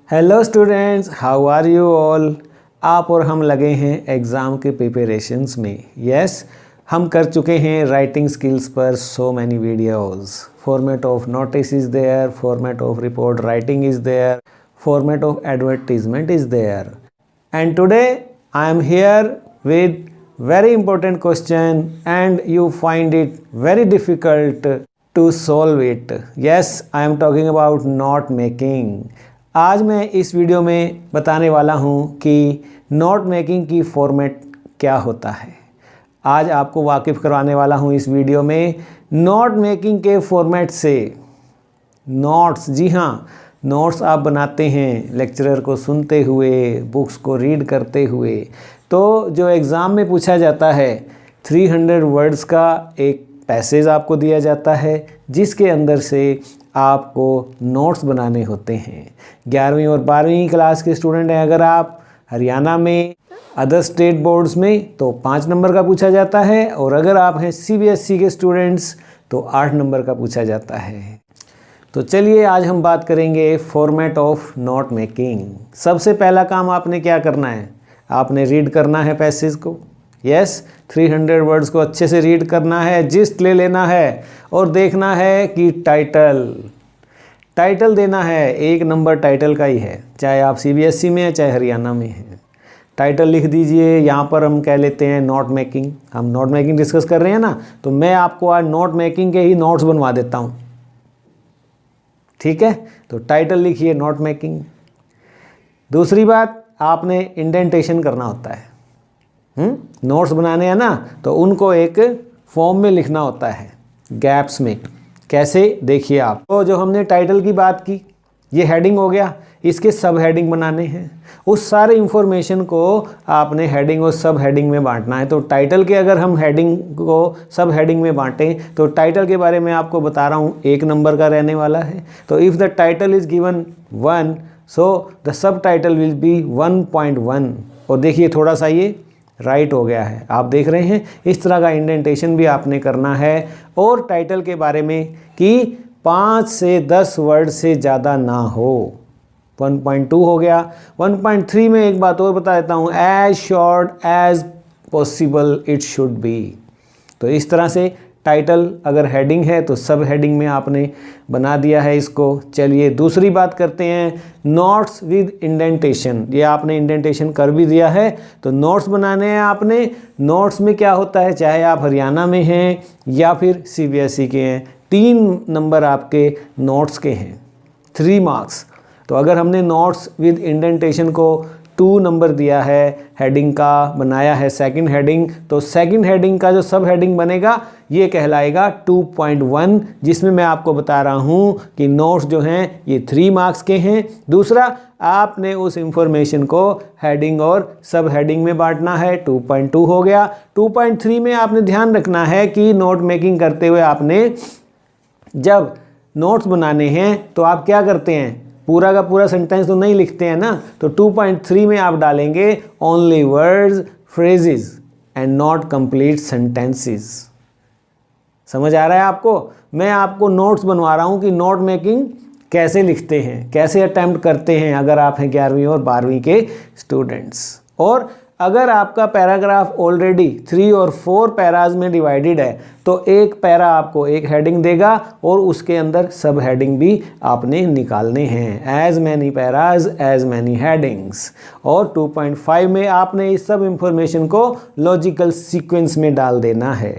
Hello students, how are you all. आप और हम लगे हैं एग्ज़ाम के प्रिपरेशंस में। यस, हम कर चुके हैं राइटिंग स्किल्स पर so many videos. Format of notice is there, format of report writing is there, format of advertisement is there. And today I am here with very important question and you find it very difficult to solve it. Yes, I am talking about note making. आज मैं इस video में बताने वाला हूँ कि note making की format क्या होता है। आज आपको वाकिफ़ करवाने वाला हूँ इस वीडियो में नोट मेकिंग के फॉर्मेट से। नोट्स, जी हाँ, नोट्स आप बनाते हैं लेक्चरर को सुनते हुए, बुक्स को रीड करते हुए। तो जो एग्ज़ाम में पूछा जाता है 300 वर्ड्स का एक पैसेज आपको दिया जाता है जिसके अंदर से आपको नोट्स बनाने होते हैं। 11वीं और 12वीं क्लास के स्टूडेंट हैं अगर आप हरियाणा में, अदर स्टेट बोर्ड्स में तो 5 नंबर का पूछा जाता है, और अगर आप हैं CBSE के स्टूडेंट्स तो 8 नंबर का पूछा जाता है। तो चलिए आज हम बात करेंगे फॉर्मेट ऑफ नोट मेकिंग। सबसे पहला काम आपने क्या करना है, आपने रीड करना है पैसेज को। यस, 300 वर्ड्स को अच्छे से रीड करना है, जिस्ट ले लेना है और देखना है कि टाइटल देना है। 1 नंबर टाइटल का ही है, चाहे आप CBSE में हैं चाहे हरियाणा में हैं। टाइटल लिख दीजिए। यहाँ पर हम कह लेते हैं नोट मेकिंग। हम नोट मेकिंग डिस्कस कर रहे हैं ना, तो मैं आपको आज नोट मेकिंग के ही नोट्स बनवा देता हूँ। ठीक है, तो टाइटल लिखिए नोट मेकिंग। दूसरी बात, आपने इंडेंटेशन करना होता है। नोट्स बनाने हैं ना, तो उनको एक फॉर्म में लिखना होता है, गैप्स में। कैसे, देखिए आप। तो जो हमने टाइटल की बात की, ये हेडिंग हो गया, इसके सब हेडिंग बनाने हैं। उस सारे इंफॉर्मेशन को आपने हेडिंग और सब हेडिंग में बांटना है। तो टाइटल के अगर हम हेडिंग को सब हेडिंग में बांटें तो टाइटल के बारे में आपको बता रहा हूँ 1 नंबर का रहने वाला है। तो if the title is given 1 so the sub title will be 1.1। और देखिए थोड़ा सा ये राइट हो गया है, आप देख रहे हैं। इस तरह का इंडेंटेशन भी आपने करना है। और टाइटल के बारे में कि 5 से 10 वर्ड से ज़्यादा ना हो। 1.2 हो गया। 1.3 में एक बात और बता देता हूँ, as short as possible it should be. तो इस तरह से टाइटल अगर हेडिंग है तो सब हेडिंग में आपने बना दिया है इसको। चलिए दूसरी बात करते हैं, नोट्स विद इंडेंटेशन। ये आपने इंडेंटेशन कर भी दिया है, तो नोट्स बनाने हैं आपने। नोट्स में क्या होता है, चाहे आप हरियाणा में हैं या फिर CBSE के हैं, 3 नंबर आपके नोट्स के हैं, 3 मार्क्स। तो अगर हमने नोट्स विद इंडेंटेशन को 2 नंबर दिया है, हेडिंग का बनाया है सेकंड हेडिंग, तो सेकंड हेडिंग का जो सब हेडिंग बनेगा ये कहलाएगा 2.1, जिसमें मैं आपको बता रहा हूँ कि नोट्स जो हैं ये 3 मार्क्स के हैं। दूसरा, आपने उस इंफॉर्मेशन को हेडिंग और सब हेडिंग में बांटना है, 2.2 हो गया। 2.3 में आपने ध्यान रखना है कि नोट मेकिंग करते हुए आपने जब नोट्स बनाने हैं तो आप क्या करते हैं, पूरा का पूरा सेंटेंस तो नहीं लिखते हैं ना। तो 2.3 में आप डालेंगे only words, phrases and not complete sentences. समझ आ रहा है आपको। मैं आपको नोट्स बनवा रहा हूँ कि नोट मेकिंग कैसे लिखते हैं, कैसे अटेम्प्ट करते हैं अगर आप हैं 11वीं और 12वीं के स्टूडेंट्स। और अगर आपका पैराग्राफ ऑलरेडी 3 और 4 पैराज में डिवाइडेड है तो एक पैरा आपको एक हेडिंग देगा और उसके अंदर सब हेडिंग भी आपने निकालने हैं। As many paras as many headings. और 2.5 में आपने इस सब इंफॉर्मेशन को लॉजिकल सीक्वेंस में डाल देना है।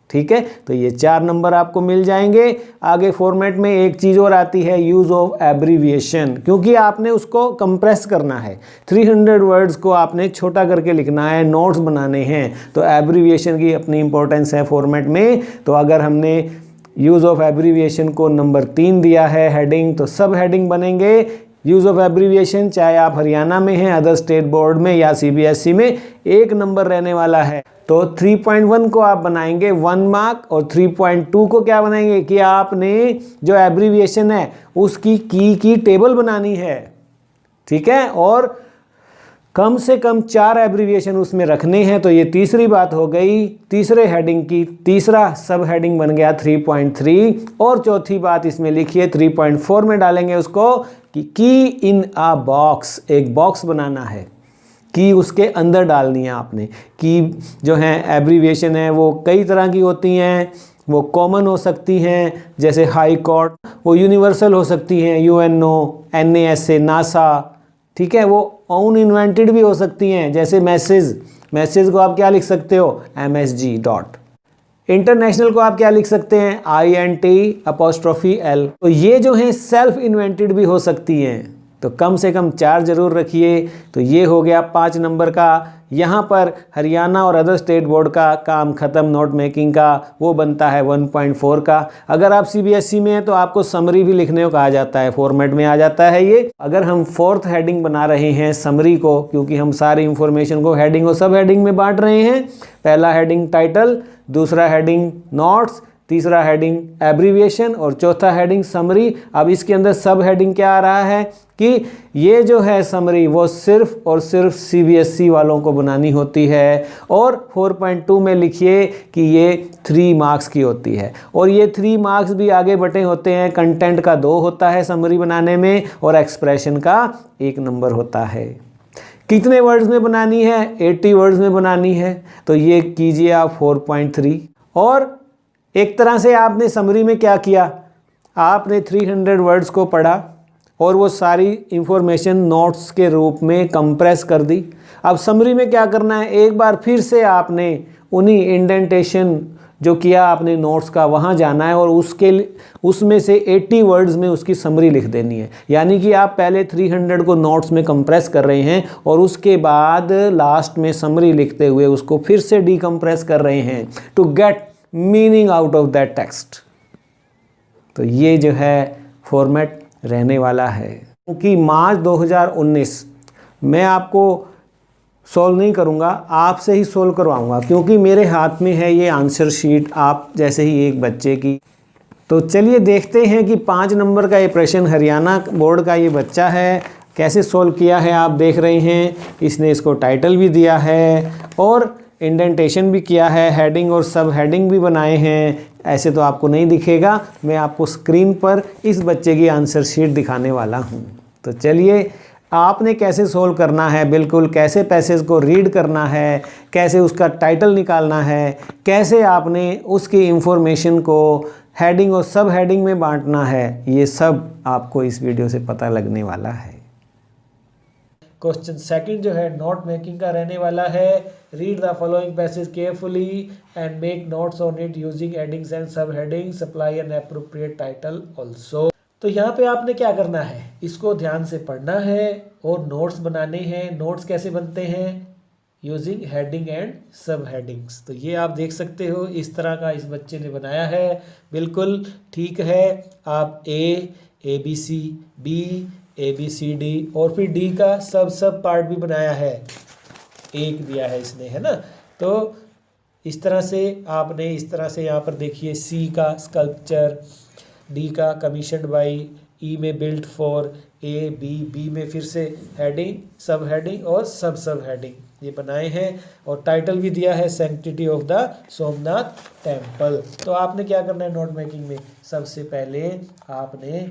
ठीक है, तो ये 4 नंबर आपको मिल जाएंगे। आगे फॉर्मेट में एक चीज़ और आती है, यूज़ ऑफ एब्रीविएशन, क्योंकि आपने उसको कंप्रेस करना है। 300 वर्ड्स को आपने छोटा करके लिखना है, नोट्स बनाने हैं, तो एब्रीविएशन की अपनी इंपॉर्टेंस है फॉर्मेट में। तो अगर हमने यूज़ ऑफ एब्रीविएशन को नंबर 3 दिया है हेडिंग, तो सब हेडिंग बनेंगे यूज़ ऑफ एब्रीविएशन, चाहे आप हरियाणा में हैं, अदर स्टेट बोर्ड में या CBSE में, 1 नंबर रहने वाला है। तो 3.1 को आप बनाएंगे 1 मार्क, और 3.2 को क्या बनाएंगे कि आपने जो एब्रीविएशन है उसकी की टेबल बनानी है। ठीक है, और कम से कम 4 एब्रीविएशन उसमें रखने हैं। तो ये तीसरी बात हो गई तीसरे हेडिंग की, तीसरा सब हेडिंग बन गया 3.3। और चौथी बात इसमें लिखिए 3.4 में डालेंगे उसको कि की इन अ बॉक्स, एक बॉक्स बनाना है, की उसके अंदर डालनी है आपने। की जो है एब्रीविएशन है वो कई तरह की होती हैं, वो कॉमन हो सकती हैं जैसे हाई कोर्ट, वो यूनिवर्सल हो सकती हैं UNO, NASA, नासा, ठीक है, वो ओन इन्वेंटेड भी हो सकती हैं जैसे मैसेज को आप क्या लिख सकते हो MSG डॉट। इंटरनेशनल को आप क्या लिख सकते हैं INT''L। तो ये जो है सेल्फ इन्वेंटेड भी हो सकती हैं, तो कम से कम 4 जरूर रखिए। तो ये हो गया 5 नंबर का। यहाँ पर हरियाणा और अदर स्टेट बोर्ड का काम खत्म नोट मेकिंग का, वो बनता है 1.4 का। अगर आप CBSE में हैं तो आपको समरी भी लिखने को कहा जाता है, फॉर्मेट में आ जाता है ये। अगर हम 4th हेडिंग बना रहे हैं समरी को, क्योंकि हम सारी इंफॉर्मेशन को हेडिंग और सब हेडिंग में बांट रहे हैं। पहला हेडिंग टाइटल, दूसरा हेडिंग नोट्स, तीसरा हेडिंग एब्रीविएशन और चौथा हेडिंग समरी। अब इसके अंदर सब हेडिंग क्या आ रहा है कि ये जो है समरी वो सिर्फ और सिर्फ CBSE वालों को बनानी होती है। और 4.2 में लिखिए कि ये 3 मार्क्स की होती है। और ये 3 मार्क्स भी आगे बटे होते हैं, कंटेंट का 2 होता है समरी बनाने में और एक्सप्रेशन का 1 नंबर होता है। कितने वर्ड्स में बनानी है? 80 वर्ड्स में बनानी है। तो ये कीजिए आप 4.3। और एक तरह से आपने समरी में क्या किया, आपने 300 वर्ड्स को पढ़ा और वो सारी इंफॉर्मेशन नोट्स के रूप में कंप्रेस कर दी। अब समरी में क्या करना है, एक बार फिर से आपने उन्हीं इंडेंटेशन जो किया आपने नोट्स का वहाँ जाना है और उसमें से 80 वर्ड्स में उसकी समरी लिख देनी है। यानी कि आप पहले 300 को नोट्स में कंप्रेस कर रहे हैं और उसके बाद लास्ट में समरी लिखते हुए उसको फिर से डीकंप्रेस कर रहे हैं to get meaning out of that text. तो ये जो है फॉर्मेट रहने वाला है। क्योंकि मार्च 2019 मैं आपको सॉल्व नहीं करूंगा, आपसे ही सॉल्व करवाऊंगा, क्योंकि मेरे हाथ में है ये आंसर शीट आप जैसे ही एक बच्चे की। तो चलिए देखते हैं कि 5 नंबर का ये प्रश्न हरियाणा बोर्ड का ये बच्चा है कैसे सॉल्व किया है। आप देख रहे हैं इसने इसको टाइटल भी दिया है और इंडेंटेशन भी किया है, हेडिंग और सब हेडिंग भी बनाए हैं। ऐसे तो आपको नहीं दिखेगा, मैं आपको स्क्रीन पर इस बच्चे की आंसर शीट दिखाने वाला हूं। तो चलिए आपने कैसे सोल्व करना है, बिल्कुल कैसे पैसेज को रीड करना है, कैसे उसका टाइटल निकालना है, कैसे आपने उसकी इंफॉर्मेशन को हेडिंग और सब हेडिंग में बांटना है, ये सब आपको इस वीडियो से पता लगने वाला है। क्वेश्चन सेकंड जो है नोट मेकिंग का रहने वाला है। Read the following passage carefully and make notes on it using headings and subheadings, supply an appropriate title also. तो यहाँ पे आपने क्या करना है, इसको ध्यान से पढ़ना है और नोट्स बनाने हैं। नोट्स कैसे बनते हैं? यूजिंग हेडिंग एंड सब हेडिंग्स। तो ये आप देख सकते हो इस तरह का इस बच्चे ने बनाया है, बिल्कुल ठीक है। आप ABC, B, ABCD और फिर D का सब पार्ट भी बनाया है, एक दिया है इसने, है ना। तो इस तरह से आपने इस तरह से यहाँ पर देखिए C का स्कल्पचर, D का कमीशन्ड बाई, E में बिल्ट फॉर, B में फिर से हेडिंग, सब हेडिंग और सब हेडिंग ये बनाए हैं। और टाइटल भी दिया है sanctity of the Somnath temple. तो आपने क्या करना है नोट मेकिंग में, सबसे पहले आपने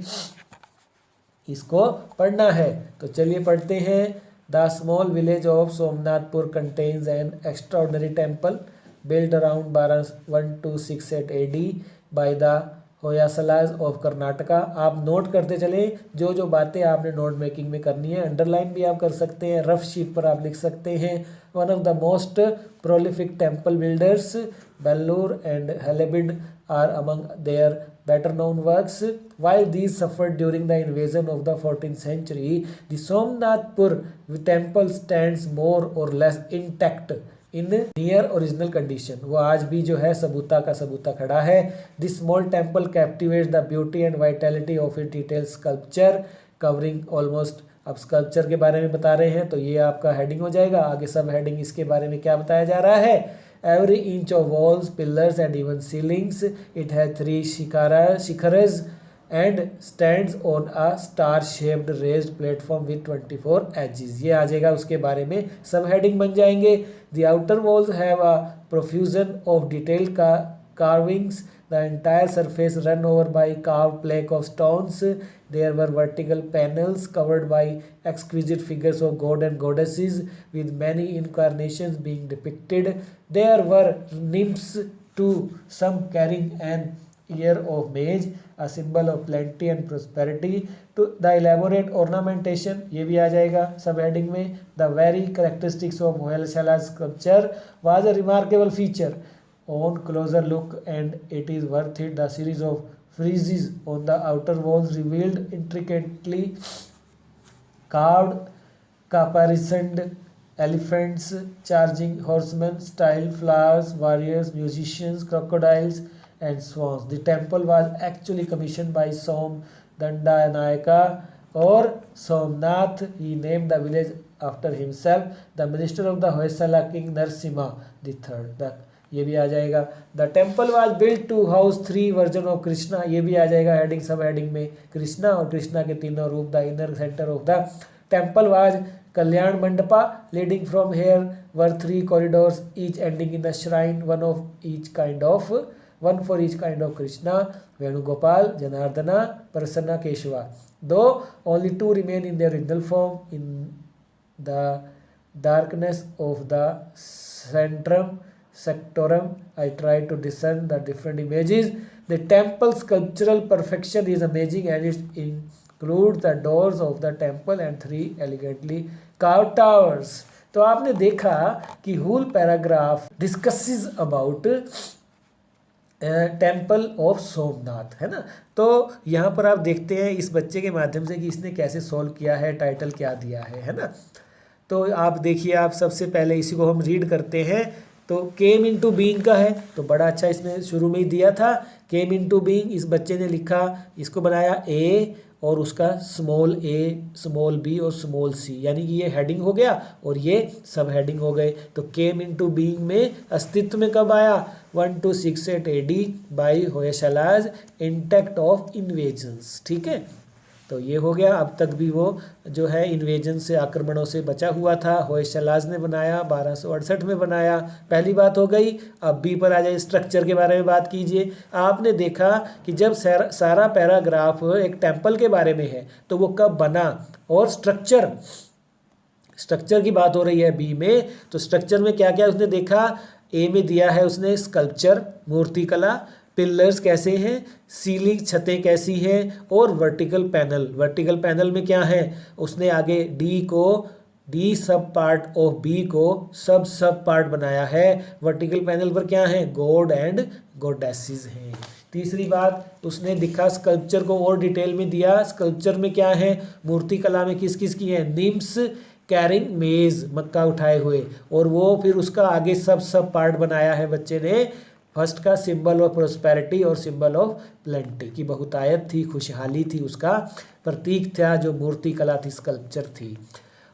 इसको पढ़ना है। तो चलिए पढ़ते हैं। The small village of Somnathpur contains an extraordinary temple built around 1268 AD by the होयसलास of Karnataka. आप नोट करते चले जो जो बातें आपने नोट मेकिंग में करनी है, अंडरलाइन भी आप कर सकते हैं, रफ शीट पर आप लिख सकते हैं। One of the most prolific temple builders Belur and Halebid are among their better known works. While these suffered during the invasion of the 14th century, the Somnathpur temple stands more or less intact in near original condition. वो आज भी जो है सबूता का सबूता खड़ा है। This small temple captivates the beauty and vitality of its detailed sculpture covering almost। अब sculpture के बारे में बता रहे हैं तो ये आपका हेडिंग हो जाएगा। आगे सब हेडिंग इसके बारे में क्या बताया जा रहा है। Every inch of walls, pillars and even ceilings. It has 3 shikhars and stands on a star shaped raised platform with 24 edges. ये आ जाएगा, उसके बारे में सब हेडिंग बन जाएंगे। The outer walls have a profusion of detailed carvings, the entire surface run over by carved plaque of stones. There were vertical panels covered by exquisite figures of god and goddesses, with many incarnations being depicted. There were nymphs too, some carrying an ear of maize, a symbol of plenty and prosperity. To the elaborate ornamentation, ये भी आ जाएगा सब heading में। The very characteristics of Hoysala's sculpture was a remarkable feature. On closer look, and it is worth it, the series of friezes on the outer walls revealed intricately carved caparisoned elephants, charging horsemen, style flowers, warriors, musicians, crocodiles, and swans. The temple was actually commissioned by Som Dandanayaka or Somnath. He named the village after himself. The minister of the Hoysala king Narsimha III. ये भी आ जाएगा। The temple was built to house 3 version of Krishna. ये भी आ जाएगा heading subheading में, कृष्णा और कृष्णा के तीनों रूप। The inner centre of the temple was Kalyana Mandapa. Leading from here were 3 corridors, each ending in the shrine, one for each kind of Krishna, Venugopala, Janardana, Prasanna, Keshava. दो only 2 remain in their original form in the darkness of the sectorum, I tried to discern the different images. The temple sculptural perfection is amazing, and it includes the doors of the temple and 3 elegantly carved towers. तो आपने देखा कि whole paragraph discusses about temple of Somnath, है ना। तो यहाँ पर आप देखते हैं इस बच्चे के माध्यम से कि इसने कैसे सॉल्व किया है, टाइटल क्या दिया है ना। तो आप देखिए, आप सबसे पहले इसी को हम रीड करते हैं। तो केम इनटू बीइंग का है, तो बड़ा अच्छा इसमें शुरू में ही दिया था। केम इनटू बीइंग इस बच्चे ने लिखा, इसको बनाया ए और उसका स्मॉल ए, स्मॉल बी और स्मॉल सी, यानी कि ये हेडिंग हो गया और ये सब हेडिंग हो गए। तो केम इनटू बीइंग में अस्तित्व में कब आया? 1268 AD by Hoysalas intact of invasions. ठीक है, तो ये हो गया। अब तक भी वो जो है इन्वेजन से, आक्रमणों से बचा हुआ था। होयसालाज ने बनाया, 1268 में बनाया, पहली बात हो गई। अब बी पर आ जाए, स्ट्रक्चर के बारे में बात कीजिए। आपने देखा कि जब सारा पैराग्राफ एक टेम्पल के बारे में है तो वो कब बना, और स्ट्रक्चर की बात हो रही है बी में। तो स्ट्रक्चर में क्या क्या उसने देखा? ए में दिया है उसने स्कल्पचर, मूर्तिकला, पिलर्स कैसे हैं, सीलिंग छतें कैसी हैं, और वर्टिकल पैनल में क्या है उसने आगे डी सब पार्ट ऑफ बी को सब पार्ट बनाया है। वर्टिकल पैनल पर क्या है? गॉड एंड गॉडेसेस हैं। तीसरी बात उसने दिखा, स्कल्पचर को और डिटेल में दिया। स्कल्पचर में क्या है, मूर्तिकला में किस किस की है? निम्स कैरिंग मेज, मक्का उठाए हुए, और वो फिर उसका आगे सब पार्ट बनाया है बच्चे ने। फर्स्ट का सिंबल ऑफ प्रोस्पेरिटी और सिंबल ऑफ प्लेंटी की बहुतायत थी, खुशहाली थी, उसका प्रतीक था जो मूर्ति कला थी, स्कल्पचर थी।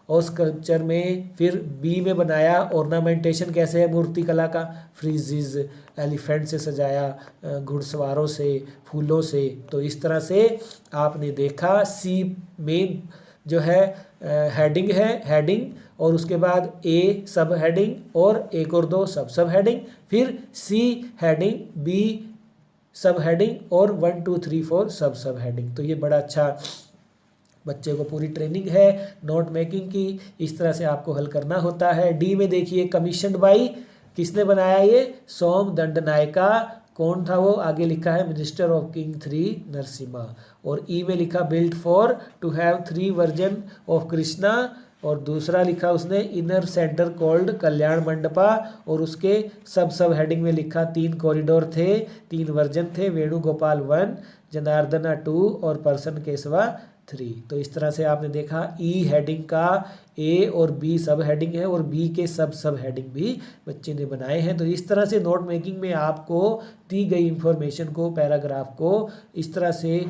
और स्कल्पचर में फिर बी में बनाया, ऑर्नामेंटेशन कैसे है मूर्ति कला का? फ्रीजेस, एलिफेंट से सजाया, घुड़सवारों से, फूलों से। तो इस तरह से आपने देखा। सी मेन जो है हेडिंग, और उसके बाद ए सब हेडिंग, और एक और दो सब हेडिंग, फिर सी हेडिंग, बी सब हेडिंग, और 1 2 3 4 सब हेडिंग। तो ये बड़ा अच्छा बच्चे को पूरी ट्रेनिंग है नोट मेकिंग की, इस तरह से आपको हल करना होता है। डी में देखिए, कमीशनड बाई, किसने बनाया ये? सोम दंडनायका। कौन था वो? आगे लिखा है मिनिस्टर ऑफ किंग 3 नरसिम्हा। और ई में लिखा built for to have 3 version of Krishna, और दूसरा लिखा उसने inner centre called Kalyan Mandapa, और उसके सब हेडिंग में लिखा 3 कॉरिडोर थे, 3 वर्जन थे, वेणुगोपाल 1, जनार्दना 2 और प्रसन्न केशवा 3। तो इस तरह से आपने देखा ई हेडिंग का ए और बी सब हेडिंग है, और बी के सब हेडिंग भी बच्चे ने बनाए हैं। तो इस तरह से नोट मेकिंग में आपको दी गई इंफॉर्मेशन को, पैराग्राफ को इस तरह से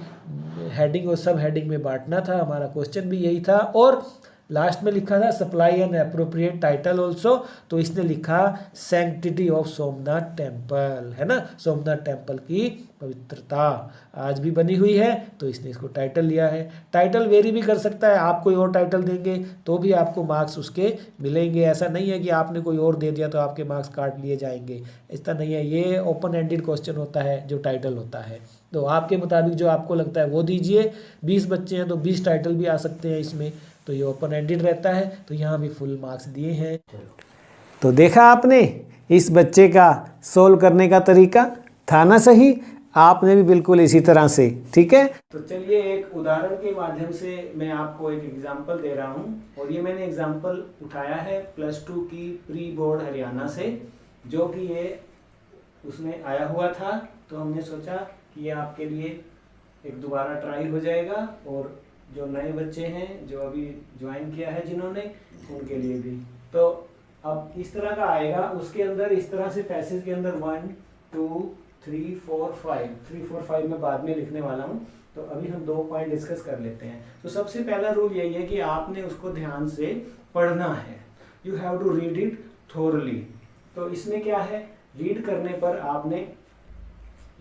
हेडिंग और सब हेडिंग में बांटना था। हमारा क्वेश्चन भी यही था। और लास्ट में लिखा था supply an appropriate title also, तो इसने लिखा सैंक्टिटी ऑफ सोमनाथ टेम्पल, है ना, सोमनाथ टेम्पल की पवित्रता आज भी बनी हुई है, तो इसने इसको टाइटल लिया है। टाइटल वेरी भी कर सकता है, आप कोई और टाइटल देंगे तो भी आपको मार्क्स उसके मिलेंगे। ऐसा नहीं है कि आपने कोई और दे दिया तो आपके मार्क्स काट लिए जाएंगे, ऐसा नहीं है। ये ओपन एंडेड क्वेश्चन होता है जो टाइटल होता है, तो आपके मुताबिक जो आपको लगता है वो दीजिए। 20 बच्चे हैं तो 20 टाइटल भी आ सकते हैं इसमें, तो ये ओपन एंडेड रहता है, तो यहाँ भी फुल मार्क्स दिए हैं। तो देखा आपने इस बच्चे का सोल्व करने का तरीका, था ना सही? आपने भी बिल्कुल इसी तरह से, ठीक है। तो चलिए एक उदाहरण के माध्यम से मैं आपको एक एग्जांपल दे रहा हूँ, और ये मैंने एग्जांपल उठाया है +2 की प्री बोर्ड हरियाणा से, जो कि ये उसमें आया हुआ था, तो हमने सोचा कि ये आपके लिए एक दोबारा ट्राई हो जाएगा, और जो नए बच्चे हैं जो अभी ज्वाइन किया है जिन्होंने, उनके लिए भी। तो अब इस तरह का आएगा, उसके अंदर इस तरह से पैसेज के अंदर 1 2 3 4 5 मैं बाद में लिखने वाला हूँ, तो अभी हम 2 पॉइंट डिस्कस कर लेते हैं। तो सबसे पहला रूल यही है कि आपने उसको ध्यान से पढ़ना है, you have to read it thoroughly. तो इसमें क्या है, रीड करने पर आपने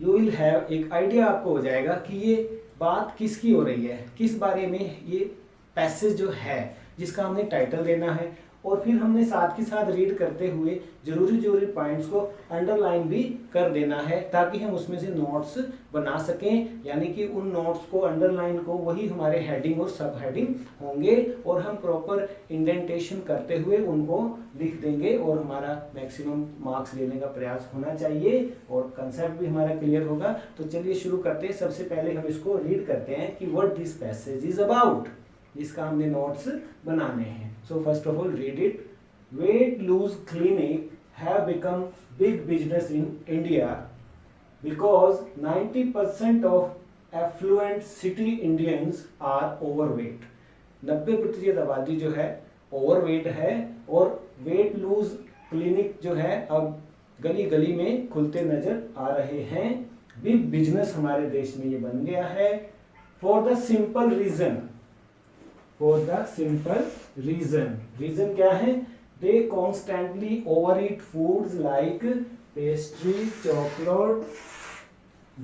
यू विल हैव एक आइडिया आपको हो जाएगा कि ये बात किसकी हो रही है, किस बारे में ये पैसेज जो है जिसका हमने टाइटल देना है। और फिर हमने साथ के साथ रीड करते हुए जरूरी पॉइंट्स को अंडरलाइन भी कर देना है, ताकि हम उसमें से नोट्स बना सकें, यानी कि उन नोट्स को अंडरलाइन को वही हमारे हेडिंग और सब हेडिंग होंगे, और हम प्रॉपर इंडेंटेशन करते हुए उनको लिख देंगे, और हमारा मैक्सिमम मार्क्स लेने का प्रयास होना चाहिए, और कंसेप्ट भी हमारा क्लियर होगा। तो चलिए शुरू करते हैं। सबसे पहले हम इसको रीड करते हैं कि what this passage is about, जिसका हमने नोट्स बनाने हैं। So first of all, read it. Weight loss clinic have become big business in India because 90% of affluent city Indians are overweight. 90% आबादी जो है ओवरवेट है, और वेट लूज क्लिनिक जो है अब गली गली में खुलते नजर आ रहे हैं। बिग बिजनेस हमारे देश में ये बन गया है। For the simple reason, reason क्या है, they constantly overeat foods like pastry, chocolate,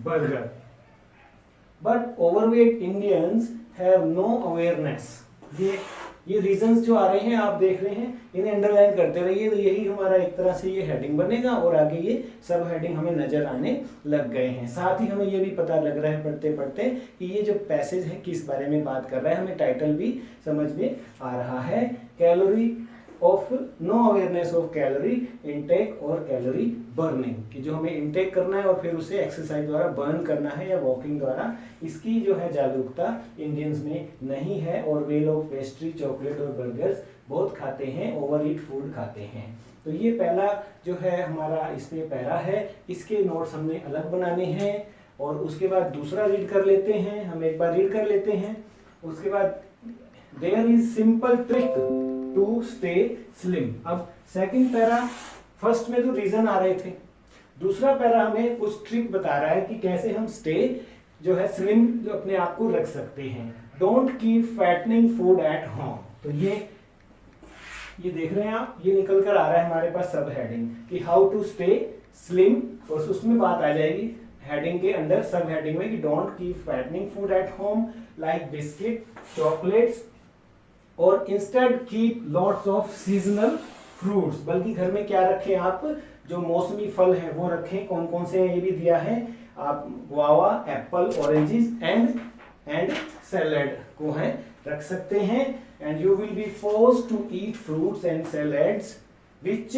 burger, but overweight Indians have no awareness. ये रीजंस जो आ रहे हैं आप देख रहे हैं, इन्हें अंडरलाइन करते रहिए, तो यही हमारा एक तरह से ये हेडिंग बनेगा, और आगे ये सब हेडिंग हमें नजर आने लग गए हैं। साथ ही हमें ये भी पता लग रहा है पढ़ते पढ़ते कि ये जो पैसेज है किस बारे में बात कर रहा है, हमें टाइटल भी समझ में आ रहा है। Calorie of no awareness of calorie intake और कैलोरी बर्निंग, कि जो हमें इनटेक करना है और फिर उसे एक्सरसाइज द्वारा बर्न करना है या वॉकिंग द्वारा, इसकी जो है जागरूकता इंडियंस में नहीं है, और वे लोग पेस्ट्री, चॉकलेट और बर्गर्स बहुत खाते हैं, ओवर ईट फूड खाते हैं। तो ये पहला जो है हमारा इसमें पैरा है, इसके नोट्स हमने अलग बनाने हैं, और उसके बाद दूसरा रीड कर लेते हैं, हम एक बार रीड कर लेते हैं। उसके बाद there is simple trick to stay slim. अब सेकंड पैरा, फर्स्ट में तो रीजन आ रहे थे, दूसरा पैरा हमें कुछ ट्रिक बता रहा है कि कैसे हम स्टे जो है स्लिम जो अपने आप को रख सकते हैं। Don't keep fattening food at home. तो ये देख रहे हैं आप, ये निकल कर आ रहा है हमारे पास सब हेडिंग कि हाउ टू स्टे स्लिम, और उसमें बात आ जाएगी हेडिंग के अंदर, सब हेडिंग में, कि don't keep fattening food at home like biscuit, chocolates, और instead keep lots of seasonal fruits. बल्कि घर में क्या रखें आप, जो मौसमी फल हैं वो रखें। कौन कौन से हैं ये भी दिया है, आप guava, apple, oranges and salad को है रख सकते हैं। And you will be forced to eat fruits and salads which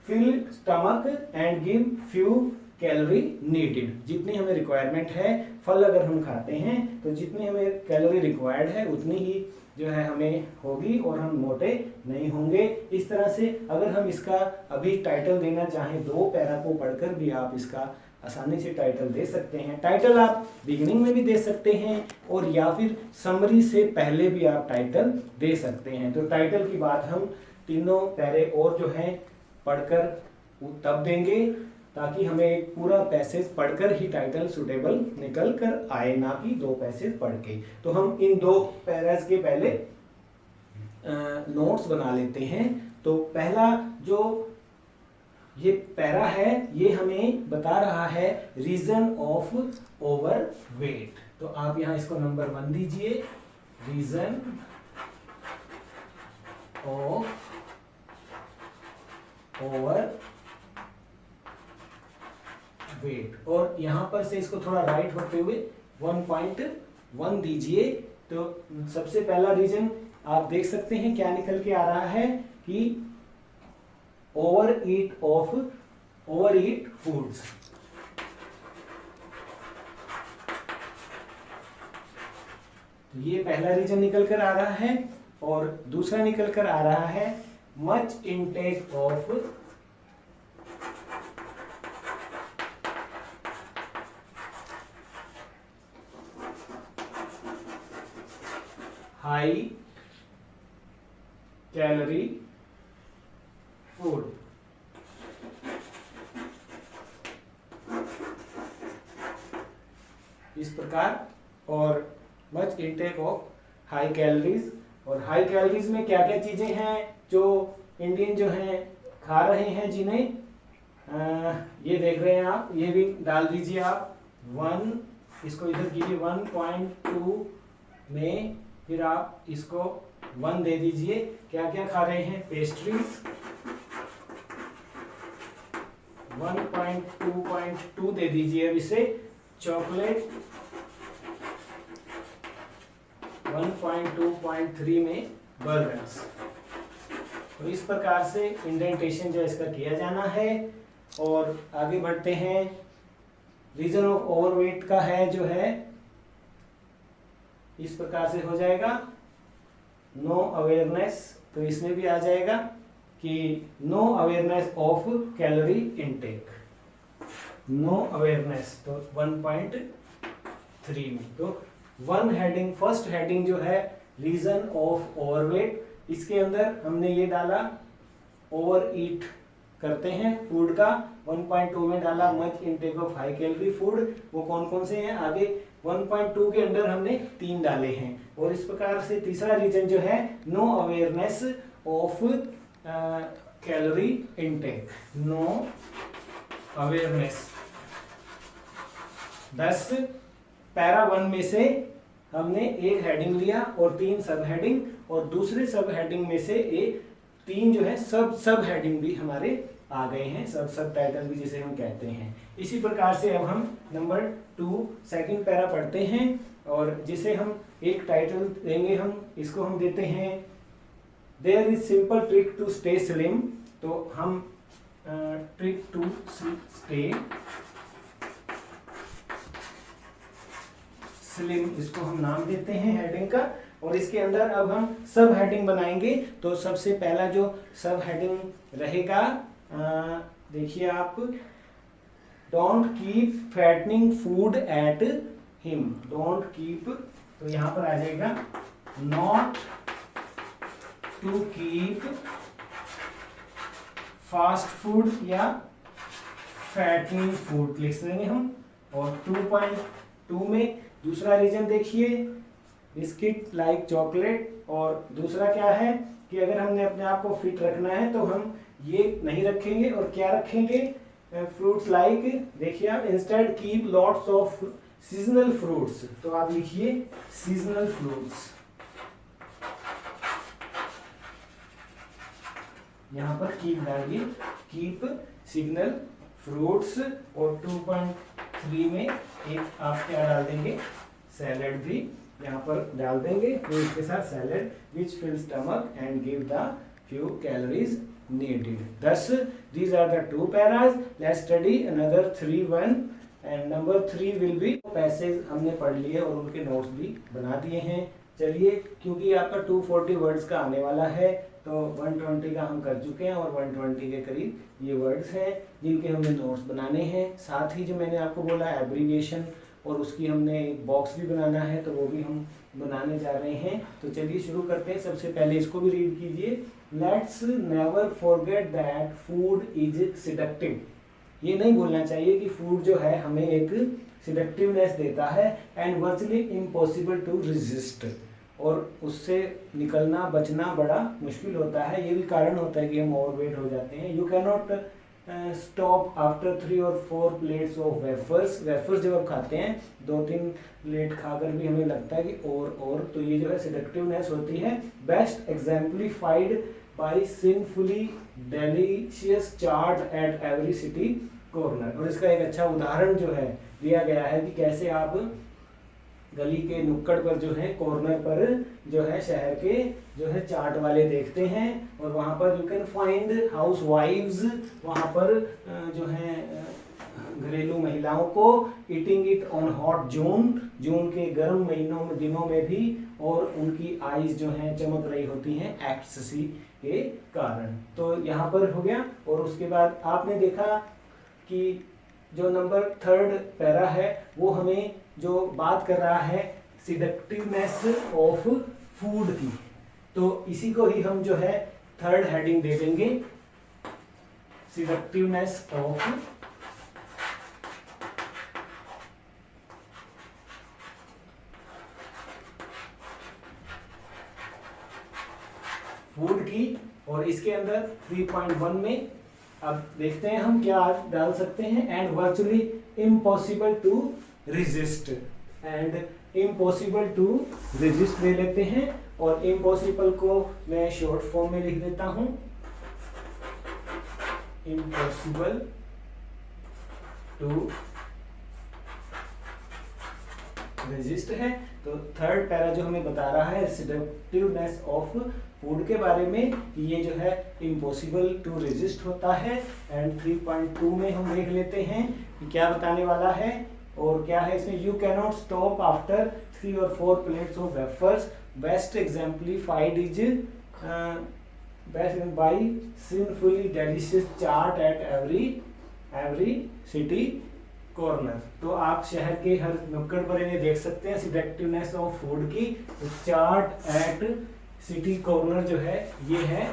fill stomach and give few calorie needed. जितनी हमें रिक्वायरमेंट है, फल अगर हम खाते हैं तो जितनी हमें कैलोरी रिक्वायर्ड है उतनी ही जो है हमें होगी, और हम मोटे नहीं होंगे। इस तरह से अगर हम इसका अभी टाइटल देना चाहें, 2 पैरा को पढ़कर भी आप इसका आसानी से टाइटल दे सकते हैं। टाइटल आप बिगिनिंग में भी दे सकते हैं, और या फिर समरी से पहले भी आप टाइटल दे सकते हैं। तो टाइटल की बात हम तीनों पैरे और जो हैं पढ़कर तब देंगे, ताकि हमें पूरा पैसेज पढ़कर ही टाइटल सुटेबल निकल कर आए, ना कि 2 पैसेज पढ़ के। तो हम इन 2 पैरास के पहले नोट्स बना लेते हैं। तो पहला जो ये पैरा है ये हमें बता रहा है रीजन ऑफ ओवरवेट। तो आप यहां इसको नंबर 1 दीजिए, रीजन ऑफ ओवरवेट, और यहां पर से इसको थोड़ा राइट होते हुए 1.1 दीजिए। तो सबसे पहला रीजन आप देख सकते हैं क्या निकल के आ रहा है कि ओवरईट फूड्स। ये पहला रीजन निकल कर आ रहा है, और दूसरा निकल कर आ रहा है much intake of high calorie food. इस प्रकार, और much intake of high calories. और हाई कैलोरीज में क्या क्या चीजें हैं जो इंडियन जो हैं खा रहे हैं, जिन्हें ये देख रहे हैं आप, ये भी डाल दीजिए आप 1, इसको इधर कीजिए 1.2 में, फिर आप इसको 1 दे दीजिए। क्या क्या खा रहे हैं? पेस्ट्रीज 1.2.2 दे दीजिए अब इसे, चॉकलेट 1.2.3 में, बर्गर्स। तो इस प्रकार से इंडेंटेशन जो इसका किया जाना है। और आगे बढ़ते हैं, रीजन ऑफ ओवरवेट का है जो है इस प्रकार से हो जाएगा, नो अवेयरनेस। तो इसमें भी आ जाएगा कि no awareness of calorie intake, no awareness, तो 1.3 में। तो 1 हेडिंग, फर्स्ट हेडिंग जो है रीजन ऑफ ओवरवेट, इसके अंदर हमने ये डाला ओवर ईट करते हैं फूड का। 1.2 में डाला much intake of high calorie food. वो कौन कौन से हैं? आगे 1.2 के अंदर हमने 3 डाले हैं। और इस प्रकार से तीसरा रीजन जो है no awareness of calorie intake, no awareness. 10 para 1 में से हमने एक हेडिंग लिया और 3 सब हेडिंग, और दूसरे सब हेडिंग में से 3 जो है सब हेडिंग भी हमारे आ गए हैं, सब टाइटल भी जिसे हम कहते हैं। इसी प्रकार से अब हम नंबर 2 सेकंड पैरा पढ़ते हैं, और जिसे हम एक टाइटल देंगे, हम इसको हम देते हैं there is simple trick to stay slim. तो हम ट्रिक टू स्टे स्लिम, इसको हम नाम देते हैं हेडिंग का। और इसके अंदर अब हम सब हेडिंग बनाएंगे। तो सबसे पहला जो सब हेडिंग रहेगा, देखिए आप, don't keep fattening food at home, don't keep, तो यहां पर आ जाएगा not to keep fast food या फैटनिंग फूड लिख देंगे हम। और 2.2 में दूसरा रीजन देखिए, बिस्किट लाइक चॉकलेट। और दूसरा क्या है कि अगर हमने अपने आप को फिट रखना है तो हम ये नहीं रखेंगे, और क्या रखेंगे? फ्रूट्स लाइक, देखिए आप, instead keep lots of seasonal fruits. तो आप लिखिए सीजनल फ्रूट्स, यहां पर कीप डालिए, कीप सीजनल फ्रूट्स। और 2.3 में एक आप क्या डाल देंगे? सैलेड भी यहाँ पर डाल देंगे, तो इसके साथ salad which fill stomach and give the few calories needed. Thus, these are the 2 paras. Let's study another 3:1, and number 3 will be passage हमने पढ़ लिए और उनके नोट्स भी बना दिए हैं। चलिए, क्योंकि आपका 240 वर्ड्स का आने वाला है, तो 120 का हम कर चुके हैं, और 120 के करीब ये वर्ड्स हैं जिनके हमें नोट्स बनाने हैं। साथ ही जो मैंने आपको बोला एब्रीविएशन, और उसकी हमने एक बॉक्स भी बनाना है, तो वो भी हम बनाने जा रहे हैं। तो चलिए शुरू करते हैं। सबसे पहले इसको भी रीड कीजिए, let's never forget that food is seductive. ये नहीं भूलना चाहिए कि फूड जो है हमें एक सिडक्टिवनेस देता है, and virtually impossible to resist. और उससे निकलना बचना बड़ा मुश्किल होता है। ये भी कारण होता है कि हम ओवरवेट हो जाते हैं। You can not stop after 3 और 4 प्लेट्स ऑफ वेफर्स। वेफर्स जब आप खाते हैं 2-3 प्लेट खाकर भी हमें लगता है कि और तो ये जो है सेडक्टिवनेस होती है। Best exemplified by sinfully delicious chaat at every city corner. और इसका एक अच्छा उदाहरण जो है दिया गया है कि कैसे आप गली के नुक्कड़ पर जो है कॉर्नर पर जो है शहर के जो है चाट वाले देखते हैं और वहाँ पर you can find house wives, वहाँ पर जो है घरेलू महिलाओं को ईटिंग इट ऑन हॉट जून के गर्म महीनों में दिनों में भी, और उनकी आईज जो हैं चमक रही होती हैं एक्ससी के कारण। तो यहाँ पर हो गया। और उसके बाद आपने देखा कि जो नंबर 3 पैरा है वो हमें जो बात कर रहा है सिडक्टिवनेस ऑफ फूड की, तो इसी को ही हम जो है 3rd हेडिंग दे देंगे, सिडक्टिवनेस ऑफ फूड की। और इसके अंदर 3.1 में अब देखते हैं हम क्या डाल सकते हैं। And virtually impossible to resist, and impossible to resist ले लेते हैं। और इम्पॉसिबल को मैं शॉर्ट फॉर्म में लिख देता हूं, इम्पॉसिबल टू रेजिस्ट है। तो 3rd पैरा जो हमें बता रहा है सेडक्टिवनेस ऑफ फूड के बारे में कि ये जो है इम्पॉसिबल टू रेजिस्ट होता है। एंड 3.2 में हम देख लेते हैं कि क्या बताने वाला है और क्या है इसमें। You can not stop after 3 और 4 plates of wafers. Best exemplified is best by sinfully delicious chaat at every city corner. तो आप शहर के हर नुक्कड़ पर इन्हें देख सकते हैं सिडक्टिवनेस ऑफ फूड की। तो चाट एट सिटी कॉर्नर जो है ये है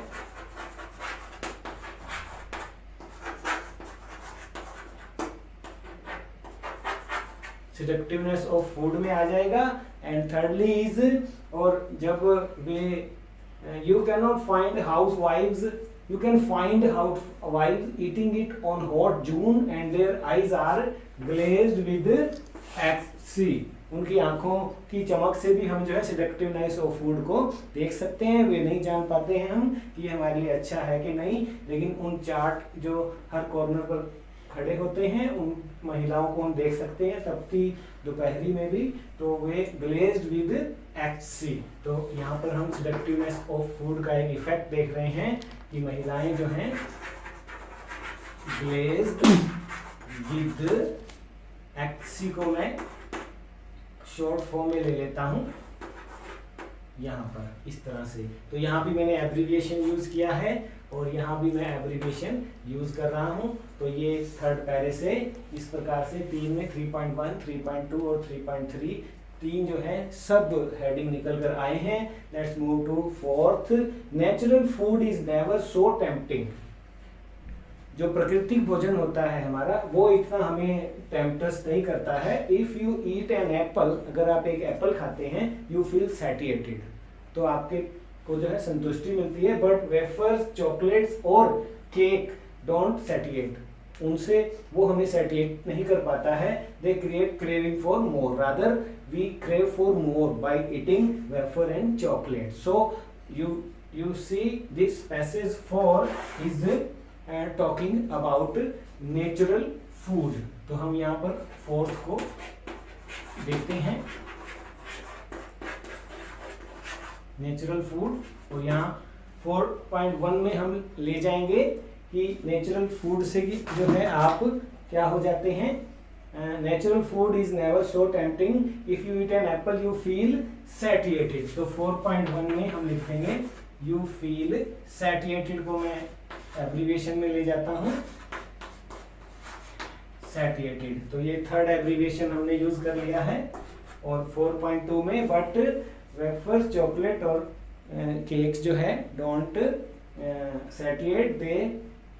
सेडक्टिवनेस ऑफ फूड में आ जाएगा। एंड थर्डली इज, और जब way you can not find house wives, you can find housewives eating it on hot June and their eyes are glazed with ecstasy। उनकी आंखों की चमक से भी हम जो है सेडक्टिवनेस ऑफ फूड को देख सकते हैं। वे नहीं जान पाते हैं हम कि हमारे लिए अच्छा है कि नहीं, लेकिन उन चाट जो हर कॉर्नर पर खड़े होते हैं उन महिलाओं को हम देख सकते हैं तपती दोपहरी में भी, तो वे ग्लेज्ड विद एक्सी। तो यहाँ पर हम सेडक्टिवनेस ऑफ फूड का एक इफेक्ट देख रहे हैं कि महिलाएं जो हैं ग्लेज्ड विद एक्सी को मैं शॉर्ट फॉर्म में ले लेता हूँ यहाँ पर इस तरह से। तो यहाँ भी मैंने एब्रिविएशन यूज किया है और यहाँ भी मैं एब्रिविएशन यूज कर रहा हूँ। तो ये 3rd पैरे से इस प्रकार से 3 में 3.1, 3.2 और 3.3 3 जो है सब हेडिंग निकल कर आए हैं। Let's move to 4th। Natural food is never so tempting. जो प्राकृतिक भोजन होता है हमारा वो इतना हमें टेम्पटस नहीं करता है। If you eat an Apple, अगर आप एक एप्पल खाते हैं यू फील सैटिएटेड, तो आपके को जो है संतुष्टि मिलती है। बट वेफर्स, चॉकलेट्स और केक डोंट सैटिएट, उनसे वो हमें सैटिएट नहीं कर पाता है। They create craving for more, rather we crave for more by eating wafer and chocolate. So you see this passage 4 is talking about natural food. तो हम यहाँ पर 4th को देखते हैं, नेचुरल फूड। और यहाँ 4.1 में हम ले जाएंगे कि नेचुरल फूड से जो है आप क्या हो जाते हैं। Natural food is never so tempting, if you eat an apple you feel satiated. तो 4.1 में हम लिख देंगे यू फील सैटिएटेड को मैं एब्रिविएशन में ले जाता हूँ सैटिएटेड। तो ये 3rd एब्रिविएशन हमने यूज कर लिया है। और 4.2 में बट वेफर्स, चॉकलेट और केक्स जो है don't satiate, they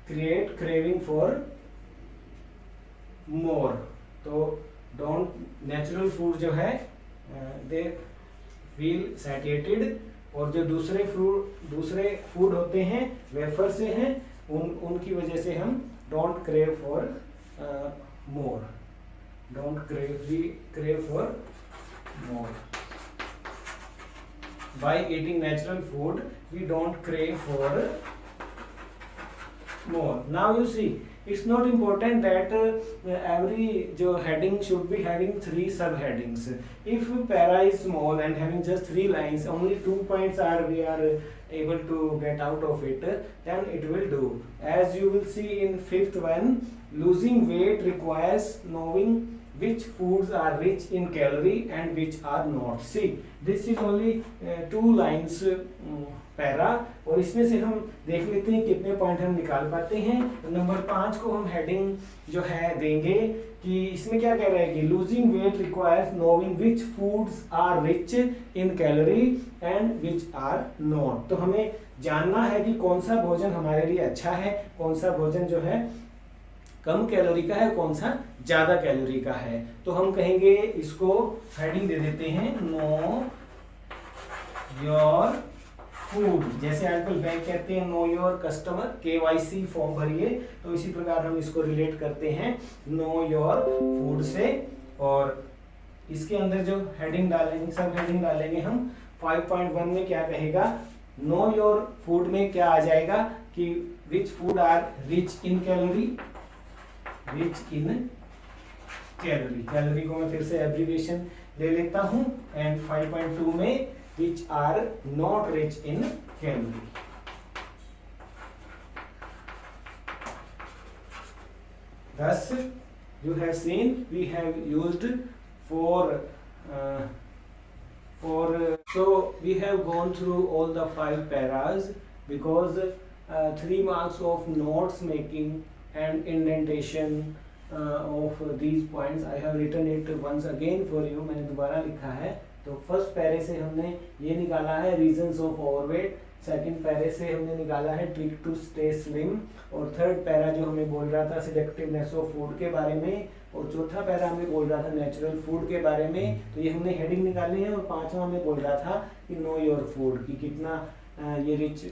create craving for more. तो डोंट नेचुरल फूड जो है दे फील सैटिएटेड, और जो दूसरे फूड होते हैं वेफर से हैं, उनकी वजह से हम don't crave for more, don't crave for more. By eating natural food we don't crave for more. Now you see, it's not important that every jo heading should be having 3 subheadings. If para is small and having just 3 lines, only 2 points we are able to get out of it, then it will do. As you will see in 5th one, losing weight requires knowing which foods are rich in calorie and which are not. See, this is only 2 lines para, और इसमें से हम देख लेते हैं कितने point हम निकाल पाते हैं। तो नंबर 5 को हम हेडिंग जो है देंगे कि इसमें क्या कह रहा है कि losing weight requires knowing which foods are rich in calorie and which are not. तो हमें जानना है कि कौन सा भोजन हमारे लिए अच्छा है, कौन सा भोजन जो है कम कैलोरी का है, कौन सा ज्यादा कैलोरी का है। तो हम कहेंगे, इसको हेडिंग दे देते हैं नो योर फूड। जैसे आजकल बैंक कहते हैं know your customer, KYC form भरिए, तो इसी प्रकार हम इसको रिलेट करते हैं नो योर फूड से। और इसके अंदर जो हेडिंग डालेंगे, सब हेडिंग डालेंगे हम 5.1 में क्या कहेगा, नो योर फूड में क्या आ जाएगा कि which food are rich in calorie, rich in calorie. Calorie को मैं फिर से एब्रीविएशन ले लेता हूं, एंड 5.2 में which are not rich in calorie. Thus, you have seen we have used so we have gone through all the 5 paras, because 3 marks of notes making and indentation of these points I have written it once again for you. मैंने दोबारा लिखा है। तो first पैरे से हमने ये निकाला है रीजंस ऑफ ओवरवेट, सेकंड पैरे से हमने निकाला है ट्रिक टू स्टे स्लिम, और थर्ड पैरा जो हमें बोल रहा था सिलेक्टिवनेस ऑफ फूड के बारे में, और चौथा पैरा हमें बोल रहा था नेचुरल फूड के बारे में। तो ये हमने हेडिंग निकाली है, और 5वां हमें बोल रहा था कि नो योर फूड, कि कितना ये रिच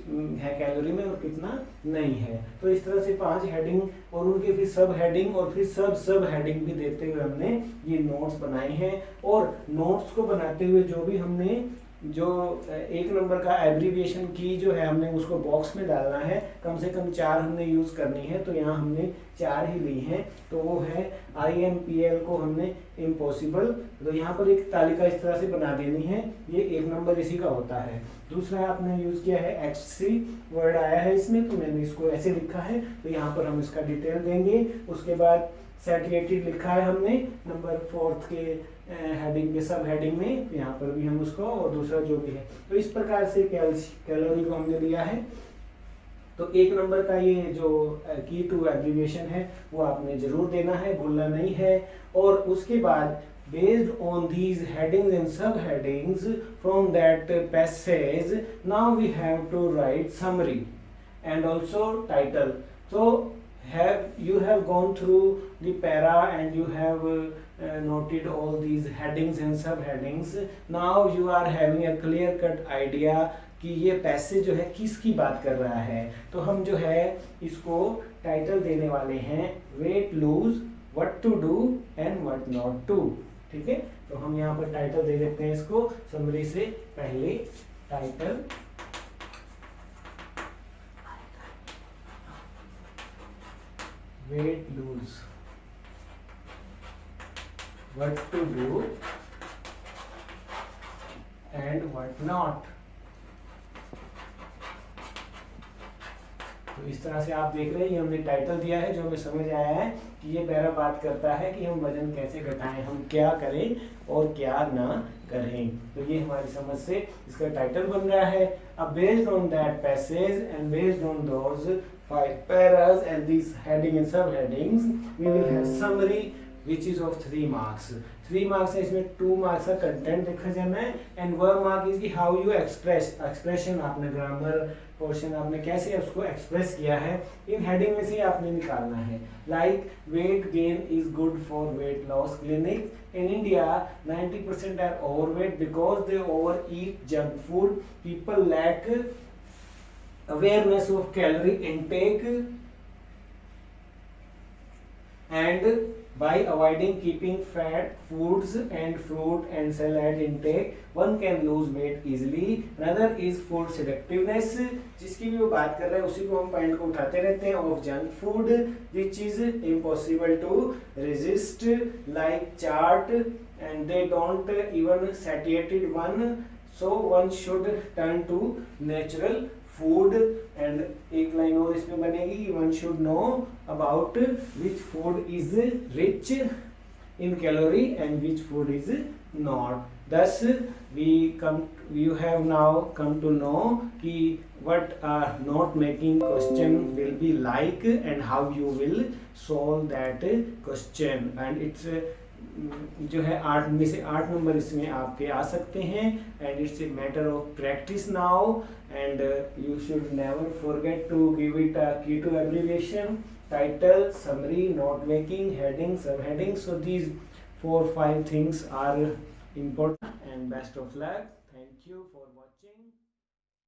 है कैलोरी में और कितना नहीं है। तो इस तरह से 5 हेडिंग और उनके फिर सब हेडिंग और फिर सब हेडिंग भी देते हुए हमने ये नोट्स बनाए हैं। और नोट्स को बनाते हुए जो भी हमने जो 1 नंबर का एब्रीविएशन की जो है हमने उसको बॉक्स में डालना है, कम से कम 4 हमने यूज करनी है। तो यहाँ हमने 4 ही ली हैं, तो वो है IMPL को हमने इम्पॉसिबल। तो यहाँ पर एक तालिका इस तरह से बना देनी है, ये 1 नंबर इसी का होता है। दूसरा आपने यूज किया है HC वर्ड आया है इसमें, तो मैंने इसको ऐसे लिखा है, तो यहाँ पर हम इसका डिटेल देंगे। उसके बाद सैटिएटेड लिखा है हमने नंबर 4 के हेडिंग के सब हेडिंग में, यहाँ पर भी हम उसको, और दूसरा जो भी है। तो इस प्रकार से कैलोरी को हमने लिया है। तो 1 नंबर का ये जो की टू एब्रीविएशन है वो आपने जरूर देना है, भूलना नहीं है। और उसके बाद based on these headings and subheadings from that passage, now we have to write summary and also title. So you have gone through the para and you have noted all these headings and subheadings. Now you are having a clear cut idea कि ये passage जो है किसकी बात कर रहा है। तो हम जो है इसको टाइटल देने वाले हैं weight lose, what to do and what not to. ठीक है, तो हम यहाँ पर टाइटल दे देते हैं इसको समरी से पहले। Title weight lose, what to do and what not. तो इस तरह से आप देख रहे हैं, ये हमने टाइटल दिया है, जो हमें समझ आया है कि ये पैरा बात करता है कि हम वजन कैसे घटाएं, हम क्या करें और क्या ना करें। तो ये हमारी समझ से इसका टाइटल बन रहा है। अब based on that passage and based on those 5 paras and these heading and subheadings, we will have summary which is of 3 marks. 3 marks है, इसमें 2 मार्क्स का कंटेंट देखा जाना है एंड 1 मार्क इज की हाउ यू एक्सप्रेशन, आपने grammar portion आपने कैसे उसको एक्सप्रेस किया है, इन हेडिंग में से आपने निकालना है। Like weight gain is good for weight loss clinic in India 90% are overweight because they overeat junk food, people lack awareness of calorie intake and by avoiding keeping fat foods and fruit and salad intake one can lose weight easily। another is food seductiveness, जिसकी भी वो बात कर रहे हैं उसी को हम पॉइंट को उठाते रहते हैं, of junk food which is impossible to resist like chaat and they don't even satiated one, so one should turn to natural food. And एक लाइन और इसमें बनेगी, one should know about which food is rich in calorie and which food is not. thus you have now come to know कि what note making question will be like and how you will solve that question and it's जो है 8 में से 8 number इसमें आपके आ सकते हैं and it's a matter of practice now and you should never forget to give it a key to abbreviation, title, summary, note making, heading, subheading. So these 4-5 things are important and best of luck. Thank you for watching.